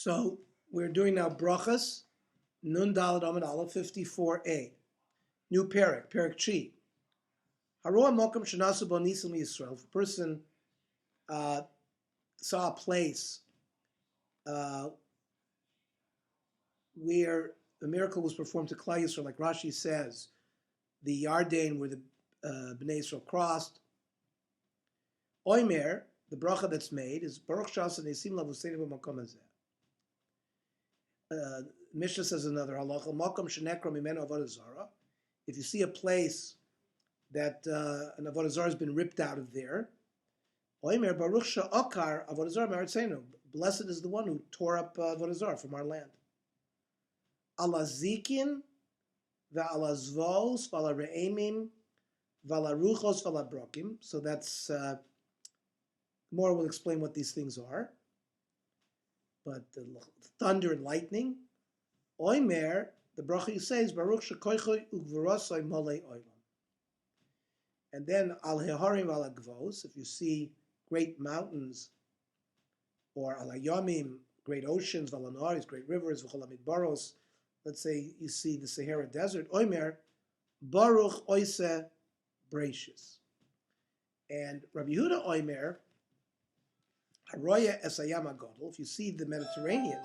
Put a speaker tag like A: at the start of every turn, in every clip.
A: So we're doing now brachas, Nun Daled Amud Aleph 54a. New parak Chi. Haroa Mokum Shanasu Bo Nisim Yisrael. If a person saw a place where a miracle was performed to Klal Yisrael, like Rashi says, the Yarden where the Bnei Yisrael crossed. Oimer, the bracha that's made is Baruch Shasa Nisim Lavuseinu B'Makom Hazeh. Mishnah says another halacha, Makom Shenekra Mimenu Avodah Zarah. If you see a place that an Avodah Zarah has been ripped out of there, Oimer Baruch Sha'akar Avodah Zarah Me'artzeinu. Blessed is the one who tore up Avodah Zarah from our land. Ala Zikin Va'ala Zvos Va'ala Re'emim Va'ala Ruchos Va'ala Brokim. So that's more will explain what these things are. But the thunder and lightning, Oimer, the bracha you say is Baruch Shekoichoi Ugvurosoi Molei Oilam. And then Al Heharim Al Agvos, if you see great mountains, or Al Hayamim, great oceans, Valanaris, great rivers, V'cholamid Baros, let's say you see the Sahara Desert, Oimer, Baruch Oise Bracious. And Rabbi Yehuda Oimer, Haroya Esayam Agadol, if you see the Mediterranean,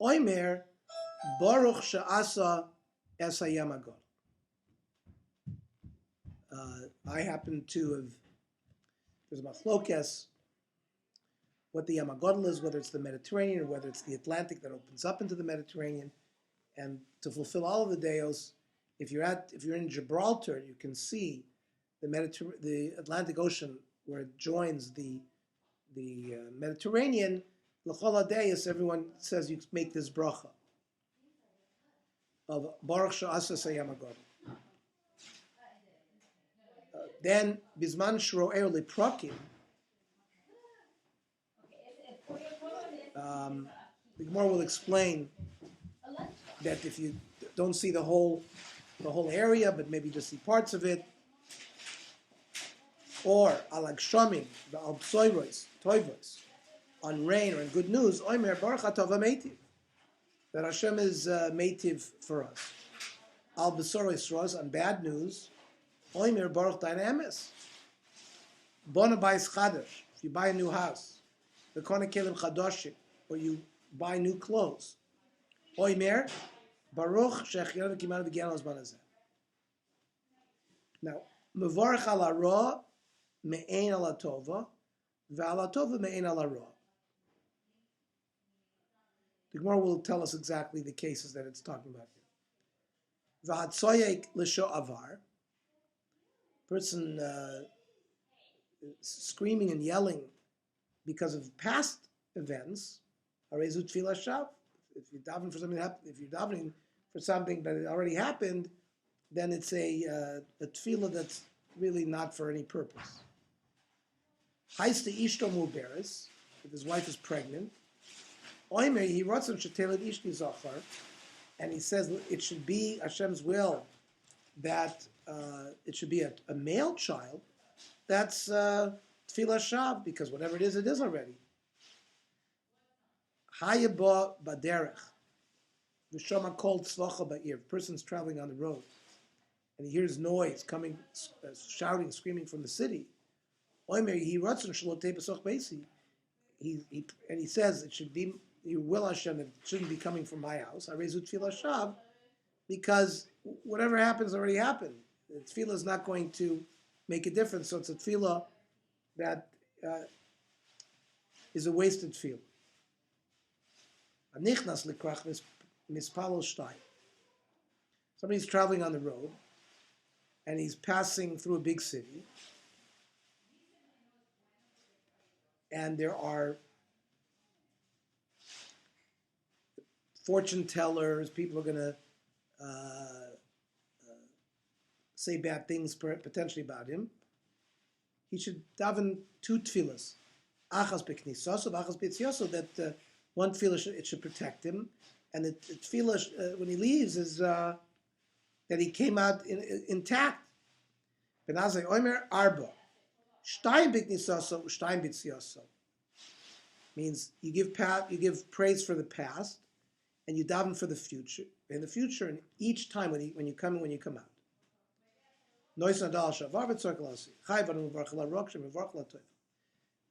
A: Oimer, Baruch Sha'asa Esayam Agadol. I happen to have, there's a machlokes, what the Yam Agadol is, whether it's the Mediterranean or whether it's the Atlantic that opens up into the Mediterranean. And to fulfill all of the deos, if you're in Gibraltar, you can see the Atlantic Ocean where it joins the Mediterranean. L'chol hadeis, everyone says you make this bracha of Baruch Sha'asa Sayam Agadol. Then Bizman Shro'er Liprakim. The Gemara will explain that if you don't see the whole area, but maybe just see parts of it, or alag shamim, the al psoiros, toivos, on rain or in good news, oimer baruch atava meitiv, that Hashem is meitiv for us. Al besoros ros, on bad news, oimer baruch dynamis. Bona bais chadash, if you buy a new house, the kona kelim chadoshim, or you buy new clothes, oimer baruch shechianu v'kimanu v'gianu l'zman hazeh. Now, mevarach al hara me'ein ala tova, ve'ala tova me'ein ala ra. The Gemara will tell us exactly the cases that it's talking about here. V'hatzoyek l'sho avar, person screaming and yelling because of past events, harezu tefillah shav. If you're davening for something that happened, if you're davening for something that already happened, then it's a tefillah that's really not for any purpose. Haiste ishto muberes, if his wife is pregnant. Oimer, he wrote some shetelet ishti zachar, and he says it should be Hashem's will that it should be a male child. That's tefillah shav, because whatever it is already. Hayaba baderech, v'shama called tzvacha ba'ir. The person's traveling on the road, and he hears noise coming, shouting, screaming from the city. Oimer, he ratzon shalotei b'soch beisi. And he says it should be, you will Hashem, that it shouldn't be coming from my house. Harezu tefillah shav, because whatever happens already happened. The tefillah is not going to make a difference. So it's a tefillah that is a wasted tefillah. Anichnas likrach mispalol shtayim. Somebody's traveling on the road, and he's passing through a big city, and there are fortune tellers. People are going to say bad things potentially about him. He should daven two tefillas, achas beknisaso, achas b'tziaso, that one tefillah it should protect him, and the tefillah when he leaves is that he came out intact. Benazai oimer arba, shtayim beknisaso, shtayim b'tziaso. Means you give praise for the past, and you daven for the future. In the future, and each time when you come in, when you come out. The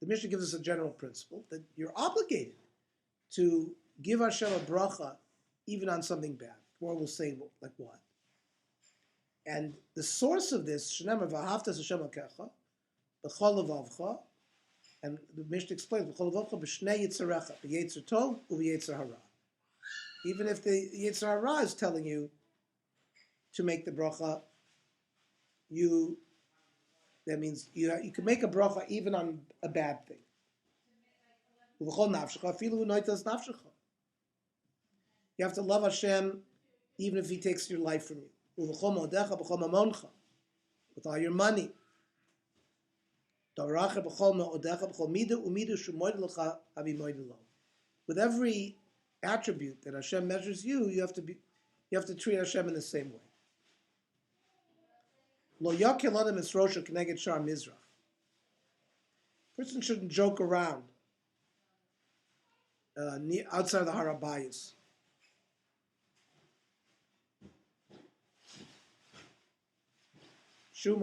A: Mishnah gives us a general principle that you're obligated to give Hashem a bracha even on something bad. Or we'll say like what. And the source of this, Shneimar v'ahavtas Hashem Elokecha, b'chol levavcha, and the Mishnah explains, b'chol levavcha b'shnei yitzarecha, b'yetzer tov u'b'yetzer hara. Even if the yetzer hara is telling you to make the bracha, that means you can make a bracha even on a bad thing. You have to love Hashem even if He takes your life from you. With all your money. With every attribute that Hashem measures you, you have to treat Hashem in the same way. Person shouldn't joke around outside the Harabayas. You're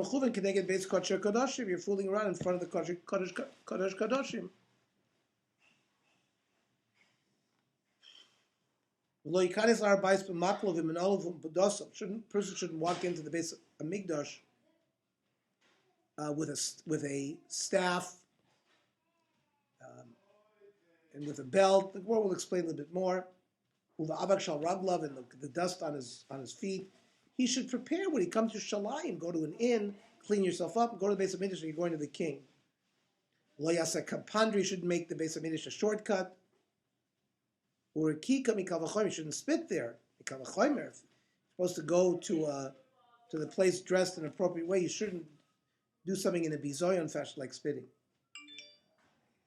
A: fooling around in front of the Kodesh Kadoshim. Person shouldn't walk into the base of Mikdash with a staff and with a belt. The Gemara will explain a little bit more. And the dust on his feet. He should prepare when he comes to Shalayim, go to an inn, clean yourself up, and go to the base of Mikdash when you're going to the king. Lo yaseh kapandri, shouldn't make the base of Mikdash a shortcut. Urekika mikal v'chomer, you shouldn't spit there. Mikal v'chomer, if you're supposed to go to the place dressed in an appropriate way, you shouldn't do something in a bizoyon fashion like spitting.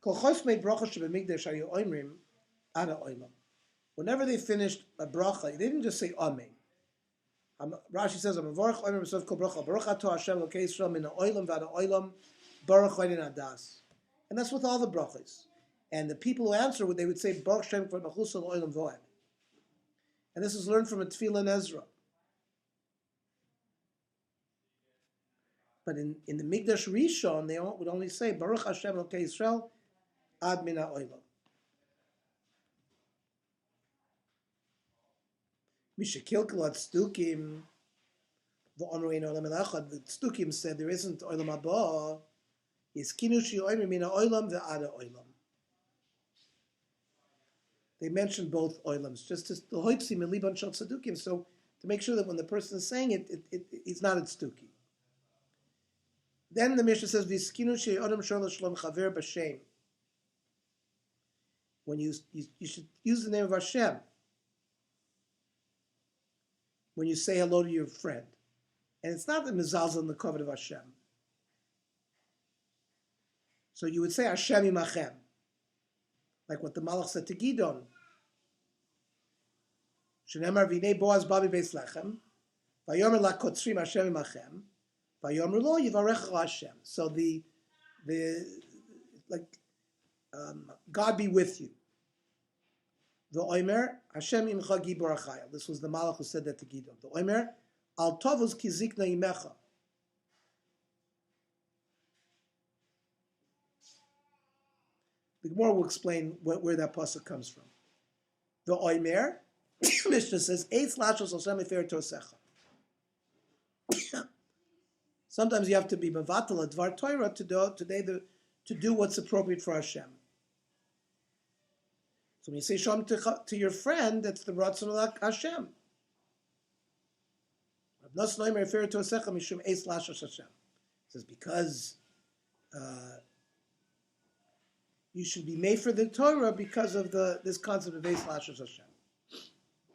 A: Kol chos made brachos shebemikdash hayu oimrim ada oilam. Whenever they finished a bracha, they didn't just say amen. Rashi says, "I'm a varach oimer b'sof kol bracha baruch ato Hashem Elokei Yisrael min ha'olam v'ad ha'olam baruch ha'in adas," and that's with all the brachos. And the people who answer, they would say baruch Shem for nachus ha'olam vo'ed. And this is learned from a tefillah in Ezra. But in the Mikdash Rishon, they would only say baruch Hashem Elokei Yisrael ad min ha'olam. The Stukim said there isn't oilam haba. Is kinushi oimer mina oilam ve'ada oilam. They mentioned both oilams, just to the hoitzi miliban shel tzedukim. So to make sure that when the person is saying it's not at stuki. Then the Mishnah says v'skinushi odam shor l'shalom chaver b'shem. When you should use the name of Hashem. When you say hello to your friend. And it's not the mizalzel in the covet of Hashem. So you would say Hashem imachem. Like what the Malach said to Gidon. Shenemar v'nei Boaz babi beis lechem. Vayomer la kotzrim Hashem imachem. Vayomer lo yivarecha Hashem. So God be with you. The Oimer, Hashem imcha gibor achayil. This was the Malach who said that to Gidon. The Oimer, al tovus ki zikna imecha. The Gemara will explain where that pasuk comes from. The Oimer, Mishnah says, Eitz lachos Hashem efer tosecha. Sometimes you have to be mevatel advar Torah to do what's appropriate for Hashem. So when you say shalom to your friend, that's the ratzon of Hashem. It says because you should be made for the Torah because of this concept of eis lashos Hashem.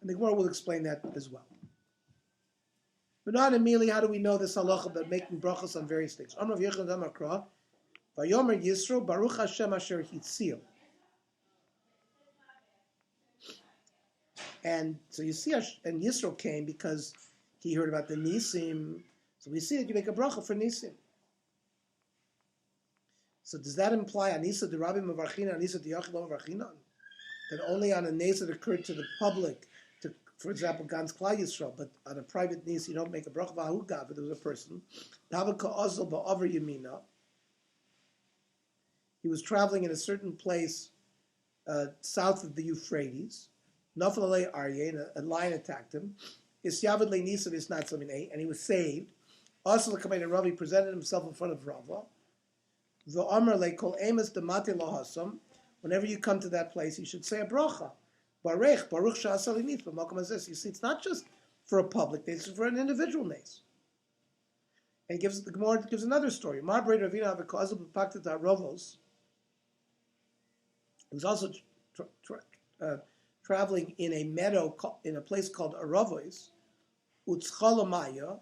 A: And the Gemara will explain that as well. But not immediately, how do we know this halacha about making brachos on various things? Amrav Yechon Damakra, Vayomer Yisro Baruch Hashem Asher Hitzil. And so you see, and Yisro came because he heard about the Nisim. So we see that you make a bracha for Nisim. So does that imply Anisa de Rabbi Mavarchina, Anisa de Yachid Mavarchina? That only on a nes that occurred to the public, to, for example, Gans Klal Yisrael, but on a private nes you don't make a bracha v'ahugav. There was a person, he was traveling in a certain place south of the Euphrates. Nafalei Aryeh, a lion attacked him. Isyavad le nisav is not something, and he was saved. Also, the Kamein Rav presented himself in front of Rava. The Amar le kol emes demate lahasam. Whenever you come to that place, you should say a bracha. Baruch sha'asali nith b'makom hazeh. You see, it's not just for a public nes; it's for an individual nes. And the Gemara gives another story. Mar brei Ravina v'kozel b'paktat harovos. He was also traveling in a meadow in a place called Aravos, Utzchalamaya,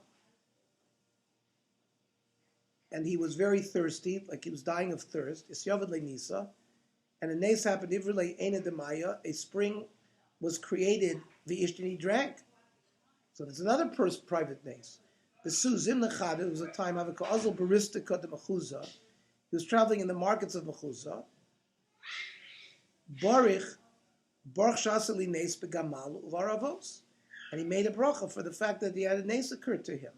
A: and he was very thirsty, like he was dying of thirst. Isyavad le'nisa, and a nes happened. Ivrei ena demaya, a spring was created. V'ishtin, he drank. So there's another private nes. The Suzim Nechad. It was a time of a Ka'azal Baristika de Mechuza. He was traveling in the markets of Mechuza. Baruch Shasali Nes Begamal Uvaravos. And he made a bracha for the fact that he had a nes occurred to him.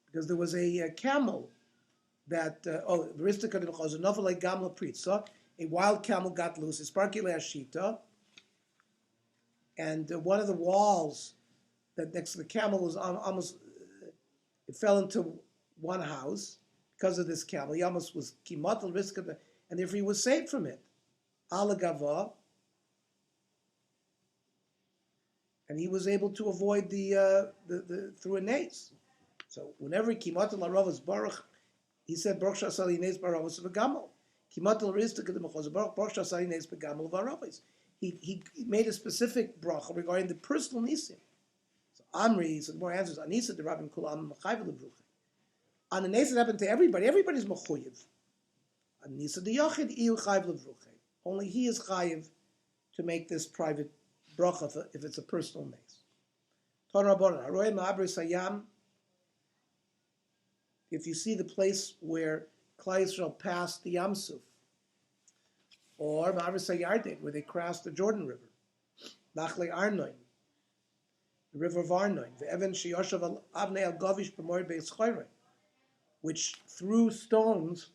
A: Because there was a camel that, Baristika de Mechuza, Novalei Gamla Pritza, a wild camel got loose, Isparkile Ashita, and one of the walls that next to the camel was almost, it fell into one house because of this camel. He almost was kimat risk of it, and therefore he was saved from it. Alagava, and he was able to avoid the through a nes. So whenever kimat al baruch, he said baruch shasali nes baravos v'gamol. Kimat al risk of the mechos baruch shasali nes v'gamol v'aravos. He made a specific bracha regarding the personal nisim. Amri, so the more answers, Anisa de Rabbi Kulam Machayv Lebruche. On the nes that happened to everybody, everybody's Mechuyev. Anisa de Yachid Iu Chayv Lebruche. Only he is Chayiv to make this private bracha if it's a personal nes. Ton Rabbanan, Haroy Ma'abri Sayam, if you see the place where Klal Yisrael passed the Yamsuf, or Ma'abri Sayarden, where they crossed the Jordan River, Nachle Arnoin, the river of Arnon, which threw stones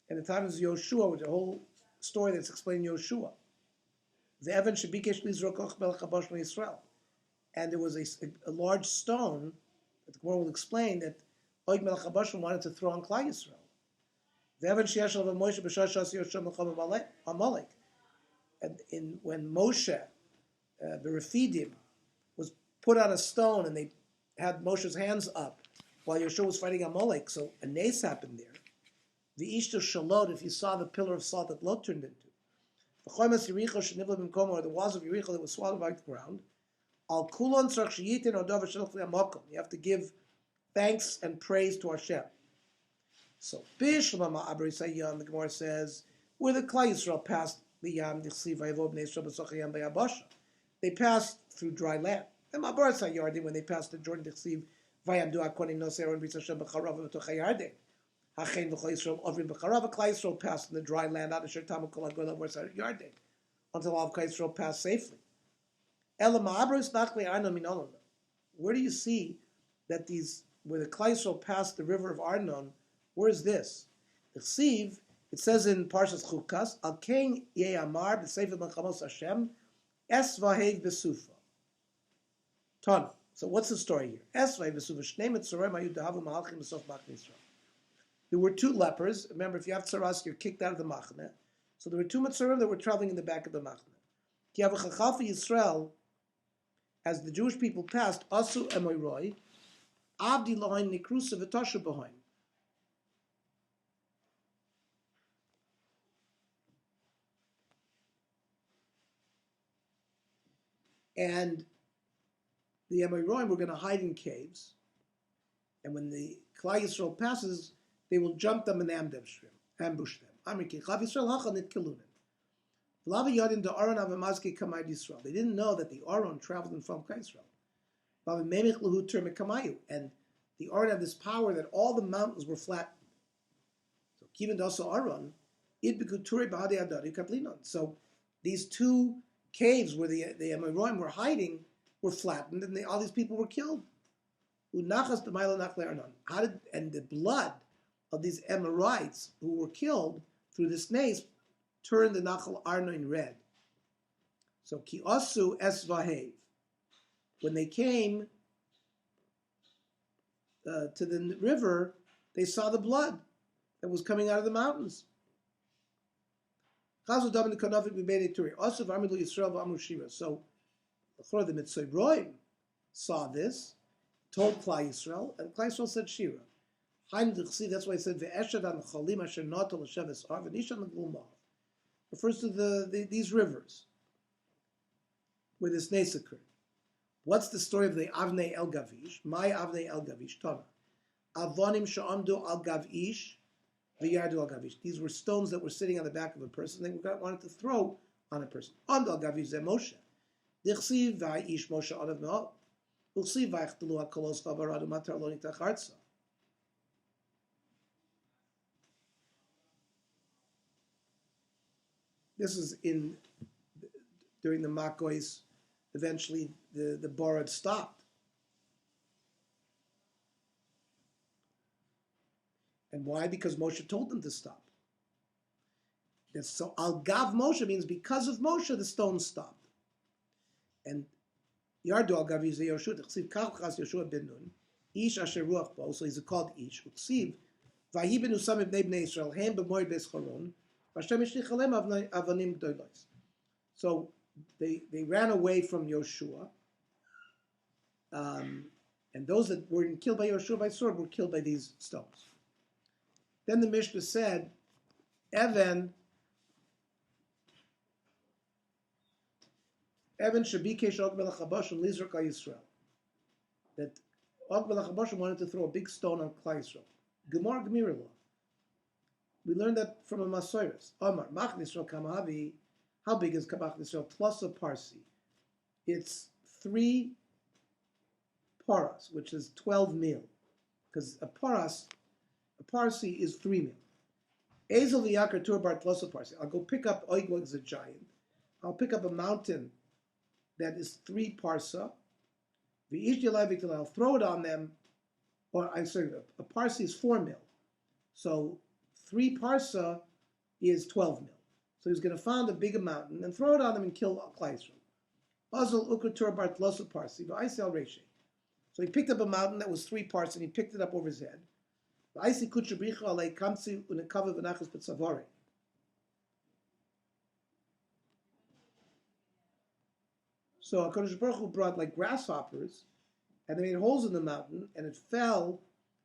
A: in the time of Yoshua, with the whole story that's explained in Yoshua. And there was a large stone that the Gemara will explain that Oig Melech HaBashim wanted to throw on Klal Yisrael. And when Moshe, the Refidim, was put on a stone and they had Moshe's hands up while Yeshua was fighting Amalek, so a nes happened there. The Ishto Shalot, if you saw the pillar of salt that Lot turned into. The Choymas Yericho Shenivla B'mkomo, or the walls of Yericho that was swallowed by the ground. Al Kulon Tzarch Sheyitin Odav Shalach L'Amakom. You have to give thanks and praise to Hashem. So Bishlam Ma'abri Sayyam, the Gemara says, where the Klal Yisrael passed the Yam Dichsi Vayavov Bnei Yisrael B'Soch Yam B'Yabasha. They passed through dry land. And Ma'abar Sayyardim, when they passed the Jordan Dichsi Vayam Du Akonim Noser and B'Ritz Hashem B'Charav V'Toch Hayardim. Hachein V'Chol Yisrael Ovrim B'Charav. Klal Yisrael passed in the dry land out of Shertam Kol HaGolah V'Sar Yardim until all of Klal Yisrael passed safely. Ela Ma'abar Nachli Arnon Min Olam. Where do you see that these, where the Klal Yisrael passed the river of Arnon? Where is this? The Chsiv, it says in Parshas Chukas, Al Kein Ye'amar B'Sefer Melchamos Hashem Es Vahev B'Sufa. Ton. So what's the story here? Es Vahev B'Sufa. Shnei Mitzorim Hayu Dahavu Mahalchim B'Sof Machne Yisrael. There were two lepers. Remember, if you have tzaras, you're kicked out of the machne. So there were two Mitzorim that were traveling in the back of the machne. Ki Yavu Chachal Yisrael, as the Jewish people passed, Asu Emoiroi, Avdi Lohain Nikrusa V'Tashu B'Hoin. And the Amoraim were going to hide in caves. And when the Klal Yisrael passes, they will jump them and ambush them. They didn't know that the Aron traveled in from Klal Yisrael. And the Aron had this power that all the mountains were flat. So Kivan Dasa Aron, Id Bekuture Bahadi Adari Kaplinon. So these two caves where the Amorim were hiding were flattened, and all these people were killed. Unachas B'mayla Nachle Arnon. And the blood of these Amorites who were killed through this nace turned the Nachal Arnon red. So Ki Osu Es Vahev. When they came to the river, they saw the blood that was coming out of the mountains. So the Mitzrayim saw this, told Klai Yisrael, and Klai Yisrael said Shira. That's why I said refers to these rivers where this nace occurred. What's the story of the Avnei El Gavish? My Avnei El Gavish, Tana. Avonim sha'amdu al Gavish, v'yardu al Gavish. These were stones that were sitting on the back of a person. They wanted to throw on a person. Amdu al Gavish ze Moshe. Dichsiv v'aish Moshe adav me'ol. Uchsiv v'aychtelu ha'kolos v'avaradu matar lo nitach artza. This is during the Makois. Eventually, the Borod stopped. And why? Because Moshe told them to stop. So Al Gav Moshe means because of Moshe, the stones stopped. And Yardu Al Gav Yizeh Yoshua, T'chsiv Kach Chas Yoshua ben Nun, Ish Asher Ruach Bo, so he's called Ish, T'chsiv, Vahi ben Usam ibnei bnei Yisrael, Hem b'moed beis Choron, Vashem Yishlich Alem Avanim Gdolos. So they ran away from Yoshua, and those that were killed by Yoshua by sword were killed by these stones. Then the Mishnah said, Evan Shabikesh Og Melech Habashim Lizrak Yisrael. That Og Melech Habashim wanted to throw a big stone on Klai Yisrael. Gemar Gemirah. We learned that from a Masoros. Omar Mach Yisrael Kamahavi. How big is Kabach Yisrael? Plus a parsi. It's 3 paras, which is 12 mil. Because a parsi is 3 mil. Ezel v'yakar turbar plus a parsi. I'll go pick up Oigog is a giant. I'll pick up a mountain that is 3 parsa. I'll throw it on them. Or I'm sorry, a parsi is 4 mil. So 3 parsa is 12 mil. So he's going to find a bigger mountain and throw it on them and kill Klai Yisrael. So he picked up a mountain that was 3 parts and he picked it up over his head. So HaKadosh Baruch Hu brought like grasshoppers and they made holes in the mountain and it fell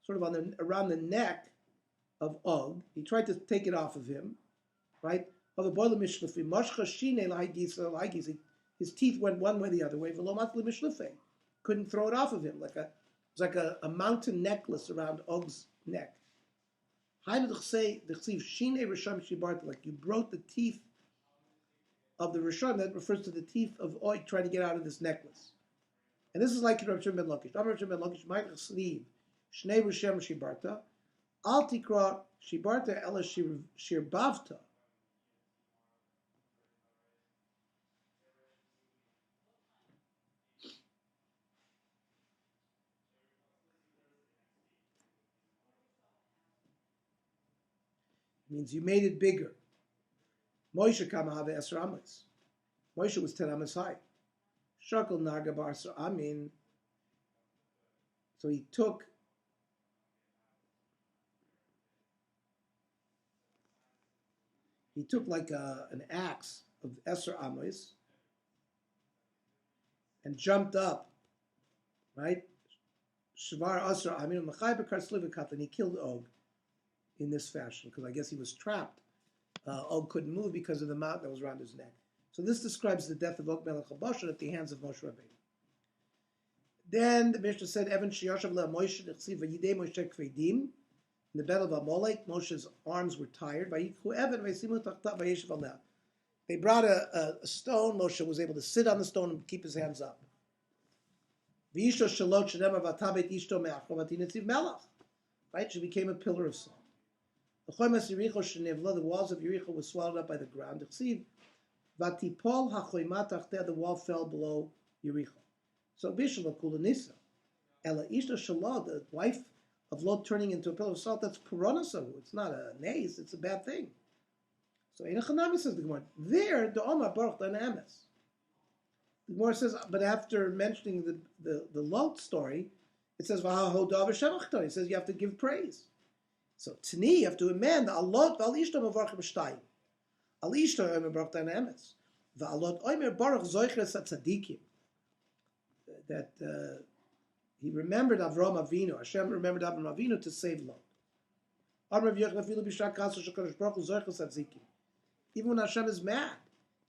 A: sort of around the neck of Og. He tried to take it off of him, right? His teeth went one way, the other way. Couldn't throw it off of him. It was like a mountain necklace around Og's neck. Like you broke the teeth of the Rishon. That refers to the teeth of Og trying to get out of this necklace. And this is like Rav Shimon ben Lakish. Rav Shimon ben Lakish, Ma'ich Sliv, Shnei Rishem Shibarta, Al Tikra Shibarta Ela Shirbavta. Means you made it bigger. Moshe Kamahave Esra Amos. Moshe was 10 Amos high. Shakal Naga Barsa Amin. So he took like an axe of Esra Amos and jumped up, right? Shavar Asra Amin Machai Bekar Slivikat, and he killed Og in this fashion, because I guess he was trapped. Og couldn't move because of the mountain that was around his neck. So this describes the death of Og Melech HaBashan at the hands of Moshe Rabbeinu. Then the Mishnah said, Evan Shiyashav Le Moshe Nechsiv Vayidei Moshe Kvedim. In the battle of Amalek, Moshe's arms were tired. Vayikhu Evan Vayisimu Tachta Vayeshav Aleh. They brought a stone. Moshe was able to sit on the stone and keep his hands up. V'ishto shalot shenemar v'tabet ishto me'achro v'tinetziv melach. Right? She became a pillar of salt. The walls of Yericho were swallowed up by the ground. The wall fell below Yericho. So Bishla Kulanisa, Ella Ishta Shalah, the wife of Lot turning into a pillar of salt, that's Puranasahu. It's not a naze, it's a bad thing. So Einachanami says the Gemara. There, the Omar Baruch Danamis. The Gemara says, but after mentioning the Lot story, it says, it says you have to give praise. So Tani, you have to amend Alot Val Ishta Mavarchim Shtayim. Al Ishta Omer Baruch Danamis. The Alot Omer Baruch Zoichres Tzadikim. That he remembered Avram Avinu. Hashem remembered Avram Avinu to save Lot. Even when Hashem is mad,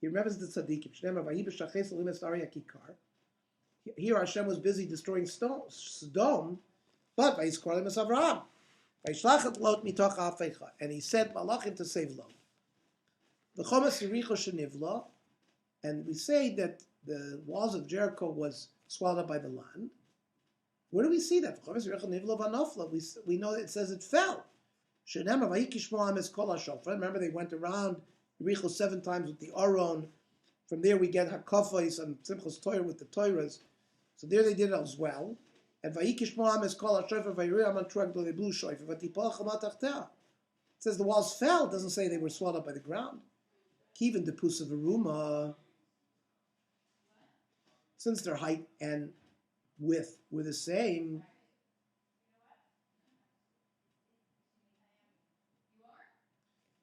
A: he remembers the tzaddikim. Here Hashem was busy destroying Sodom, but and he sent malachim to save Lot. And we say that the walls of Jericho was swallowed up by the land. Where do we see that? We know that it says it fell. Remember, they went around Jericho 7 times with the Aron. From there we get Hakafais and Simchas Torah with the Torahs. So there they did it as well. And it says the walls fell. It doesn't say they were swallowed up by the ground. Even the Pusa Varuma, since their height and width were the same,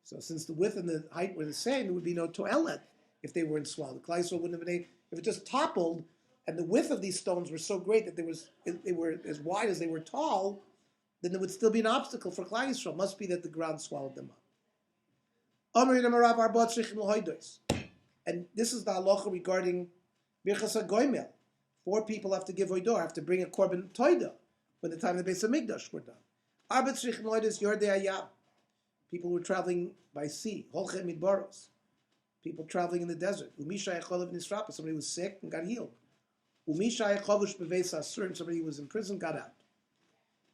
A: so since the width and the height were the same, there would be no toilet if they weren't swallowed. The Klal Yisrael wouldn't have been able, if it just toppled, and the width of these stones were so great that they were as wide as they were tall, then there would still be an obstacle for Klal Yisrael. It must be that the ground swallowed them up. And this is the halacha regarding Birchas HaGoymel. 4 people have to give oidor, have to bring a korban toida when the time of the Beis HaMikdash were done. Arbet tzrichim loidos yordei hayam. People who were traveling by sea. Holchem midbaros. People traveling in the desert. Umisha yecholav nisrapa. Somebody was sick and got healed. Umisha yechovush beveis asur. Somebody who was in prison got out.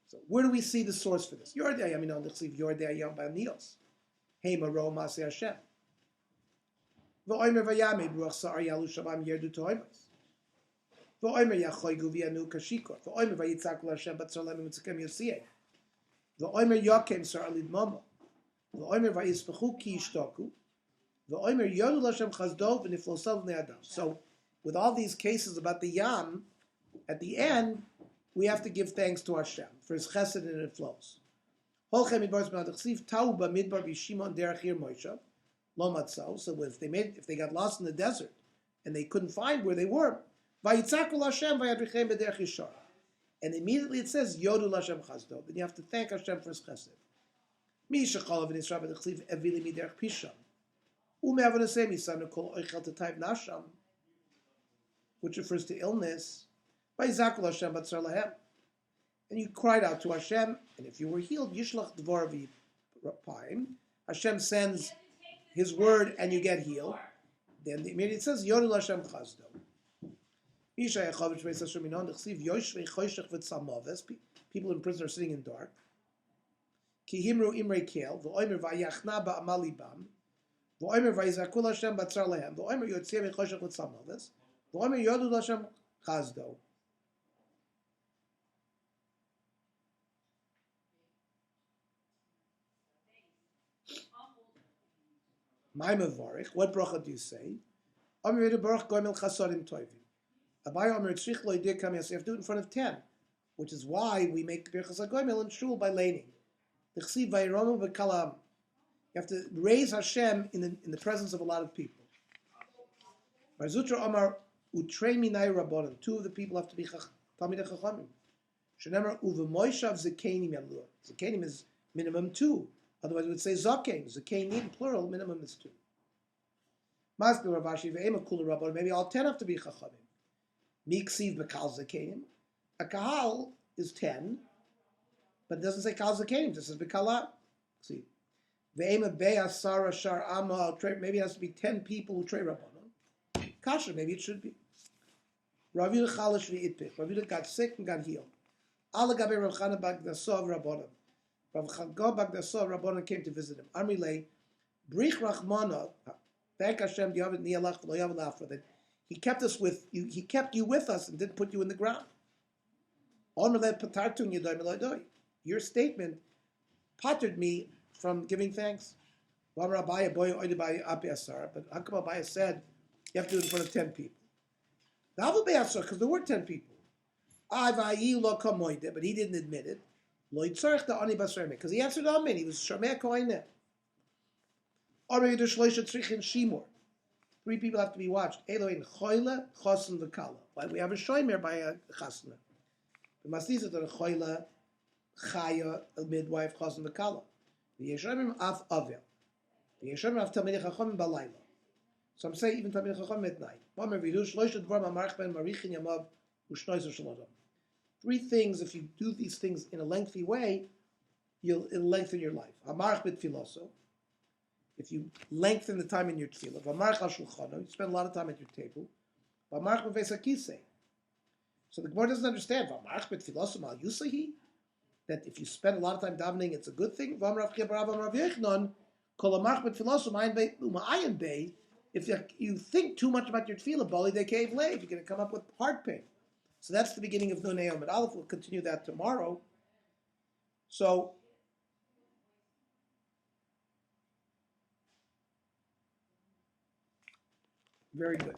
A: So where do we see the source for this? Yordei hayam. Yordei hayam by Nios. Hema ro masei Hashem. V'oimer vayame b'ruach sa'ar yalu shabam yerdu toimas. V'oimer yachoygu v'yanu kashikor. V'oimer vayitzak l'Hashem batzar lem mitzakem yosiyeh. V'oimer yakem sa'ar lidmama. V'oimer vayispechu ki yishtoku. V'oimer yodu l'Hashem chazdo v'niflosav v'nei adam. So, with all these cases about the Yam, at the end, we have to give thanks to Hashem for His chesed and it flows. Holchem midbar z'madachsiv tau b'midbar v'shimon derech Moshe. So if they got lost in the desert and they couldn't find where they were, and immediately it says Yodu Lashem Chazdo. Then you have to thank Hashem for His chesed. Which refers to illness. And you cried out to Hashem, and if you were healed, Yishlach Dvar V'Paim, Hashem sends His word and you get healed. Then immediately it says Yodu Lashem Chazdo. People in prison are sitting in dark. Ki himru imrei kel v'oimer vayachna ba'amalibam v'oimer vayizakul Hashem batzar lehem v'oimer yotzei mechoshech v'tzamaves v'oimer Yodu Lashem Chazdo. My Mavarich, what bracha do you say? Amir Baruch Goimel Chasadim Toivim. Abai Amir Tzrich Lo Yidir Kam Yaseh. You have to do it in front of 10, which is why we make Birchas HaGoimel in shul by laning. The Chsiv Vayromu B'Kalam. You have to raise Hashem in the presence of a lot of people. Barzutra Amar Utrei Minai Rabbanim. 2 of the people have to be Talmidei Chachamim. Shenemar Uvemoishav Zekenim Yalur. Zekenim is minimum 2. Otherwise, we would say zakein. Zakein, plural, minimum is 2. Maybe all 10 have to be chachamim. Miksiv bekal zakeinim. A kahal is 10, but it doesn't say kal zakeinim. It says bekala. See, ve'ema be'asara shar ama. Maybe it has to be 10 people who trey rabbanon. Kasha, maybe it should be. Rav Yehuda chalash v'itpich. Rav Yehuda got sick and got healed. Ala gabe Rav Chana Bagdasov Rabbanim. Rav Chana Bagdasov Rabbanim came to visit him. Amrilei, Brich Rachmana, thank Hashem, that He kept us with you. He kept you with us and didn't put you in the ground. Your statement pattered me from giving thanks. But how come Abaya said you have to do it in front of 10 people? Because there were 10 people. But he didn't admit it. Because he answered Amen. He was Shomea Koine. Three people have to be watched. Eloin Choyle, Chosen V'Kala. Why we have a Shomer by a Chasna. We must see that a Choyle, Chaya, a midwife, Chosen V'Kala. The Yeshomim Af Avel. The Yeshomim Af Talmidei Chachomim Balayla. Some say even Talmidei Chachomim at night. Three things, if you do these things in a lengthy way, it'll lengthen your life. Amarch bit filoso. If you lengthen the time in your tefillah, you spend a lot of time at your table. So the Gemara doesn't understand that if you spend a lot of time davening, it's a good thing. If you think too much about your tefillah, you're going to come up with heart pain. So that's the beginning of Nun Yom Aleph. We'll continue that tomorrow. So very good.